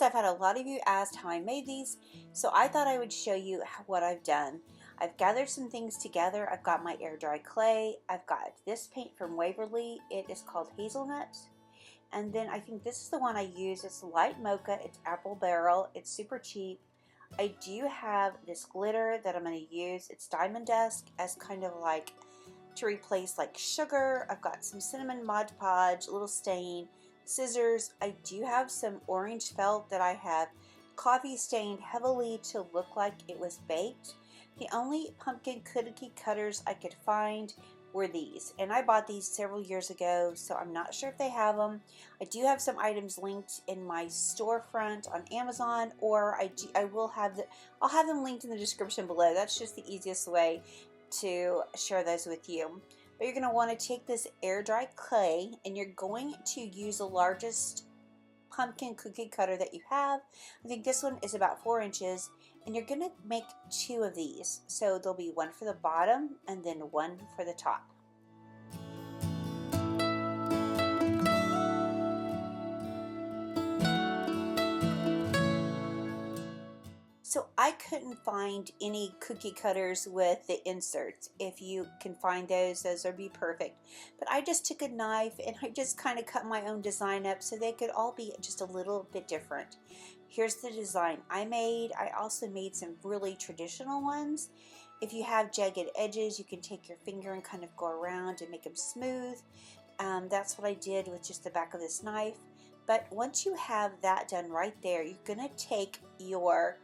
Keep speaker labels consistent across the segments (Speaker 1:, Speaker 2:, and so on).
Speaker 1: Friends, I've had a lot of you ask how I made these, so I thought I would show you what I've done. I've gathered some things together. I've got my air dry clay. I've got this paint from Waverly. It is called Hazelnut. And then I think this is the one I use. It's light mocha. It's apple barrel. It's super cheap. I do have this glitter that I'm going to use. It's Diamond Dust as kind of like to replace like sugar. I've got some cinnamon Mod Podge, a little stain, scissors. I do have some orange felt that I have coffee stained heavily to look like it was baked. The only pumpkin cookie cutters I could find were these, and I bought these several years ago, so I'm not sure if they have them. I do have some items linked in my storefront on Amazon, or I'll have them linked in the description below. That's just the easiest way to share those with you. But you're going to want to take this air dry clay, and you're going to use the largest pumpkin cookie cutter that you have. I think this one is about 4 inches, and you're going to make 2 of these. So there'll be one for the bottom and then one for the top. So I couldn't find any cookie cutters with the inserts. If you can find those would be perfect. But I just took a knife and I just kind of cut my own design up so they could all be just a little bit different. Here's the design I made. I also made some really traditional ones. If you have jagged edges, you can take your finger and kind of go around and make them smooth. That's what I did with just the back of this knife. But once you have that done right there, you're going to take your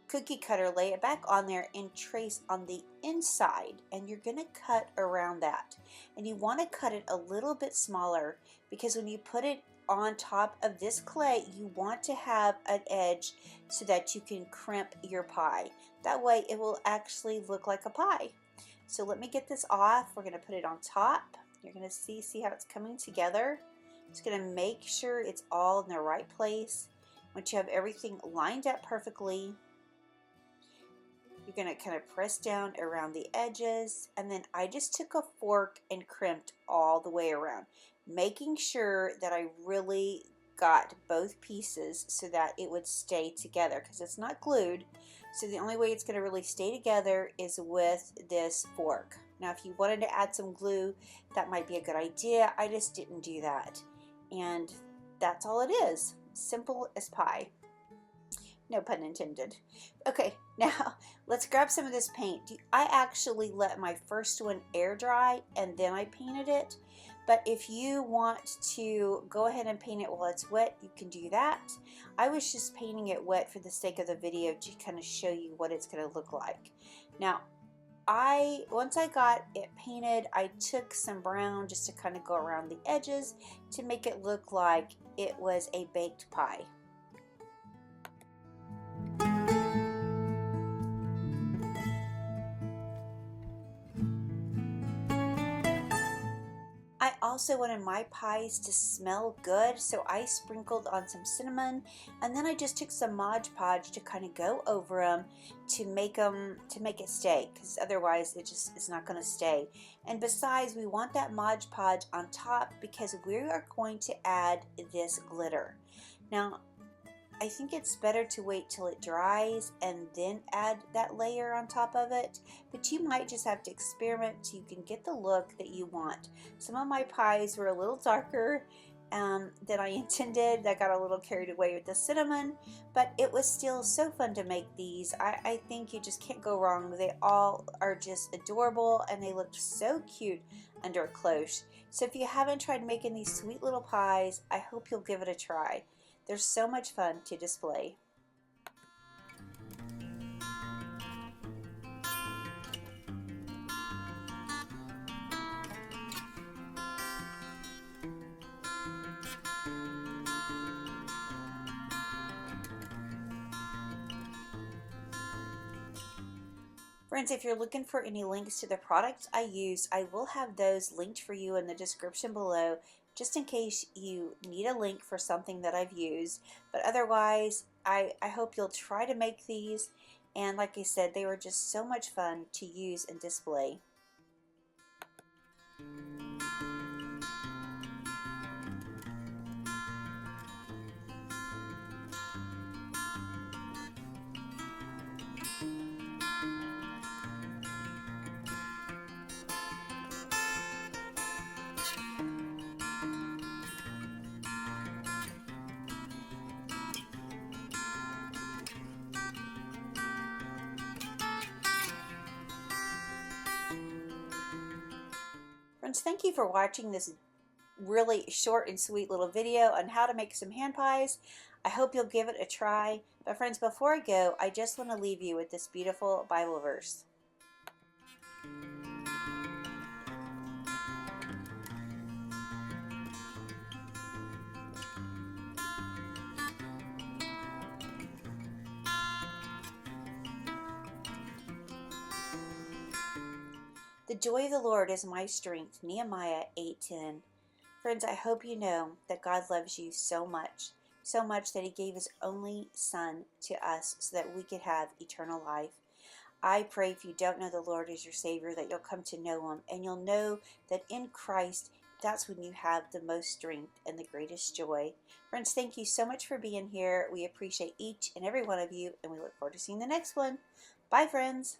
Speaker 1: cookie cutter, lay it back on there, and trace on the inside, and you're going to cut around that. And you want to cut it a little bit smaller, because when you put it on top of this clay, you want to have an edge so that you can crimp your pie. That way it will actually look like a pie. So let me get this off. We're going to put it on top. You're going to see how it's coming together. Just going to make sure it's all in the right place. Once you have everything lined up perfectly, you're going to kind of press down around the edges, and then I just took a fork and crimped all the way around, making sure that I really got both pieces so that it would stay together, because it's not glued. So the only way it's going to really stay together is with this fork. Now if you wanted to add some glue, that might be a good idea. I just didn't do that. And that's all it is. Simple as pie. No pun intended. Okay, now let's grab some of this paint. I actually let my first one air dry and then I painted it. But if you want to go ahead and paint it while it's wet, you can do that. I was just painting it wet for the sake of the video to kind of show you what it's going to look like. Now, once I got it painted, I took some brown just to kind of go around the edges to make it look like it was a baked pie. I also wanted my pies to smell good, so I sprinkled on some cinnamon, and then I just took some Mod Podge to kind of go over them to make it stay, because otherwise it's not going to stay. And besides, we want that Mod Podge on top because we are going to add this glitter. Now, I think it's better to wait till it dries and then add that layer on top of it, but you might just have to experiment so you can get the look that you want. Some of my pies were a little darker than I intended. I got a little carried away with the cinnamon, but it was still so fun to make these. I think you just can't go wrong. They all are just adorable, and they looked so cute under a cloche. So if you haven't tried making these sweet little pies, I hope you'll give it a try. They're so much fun to display. Friends, if you're looking for any links to the products I used, I will have those linked for you in the description below, just in case you need a link for something that I've used. But otherwise, I hope you'll try to make these, and like I said, they were just so much fun to use and display. Friends, thank you for watching this really short and sweet little video on how to make some hand pies. I hope you'll give it a try. But friends, before I go, I just want to leave you with this beautiful Bible verse. The joy of the Lord is my strength. Nehemiah 8:10. Friends, I hope you know that God loves you so much that he gave his only son to us so that we could have eternal life. I pray if you don't know the Lord as your Savior that you'll come to know him, and you'll know that in Christ, that's when you have the most strength and the greatest joy. Friends, thank you so much for being here. We appreciate each and every one of you, and we look forward to seeing the next one. Bye, friends.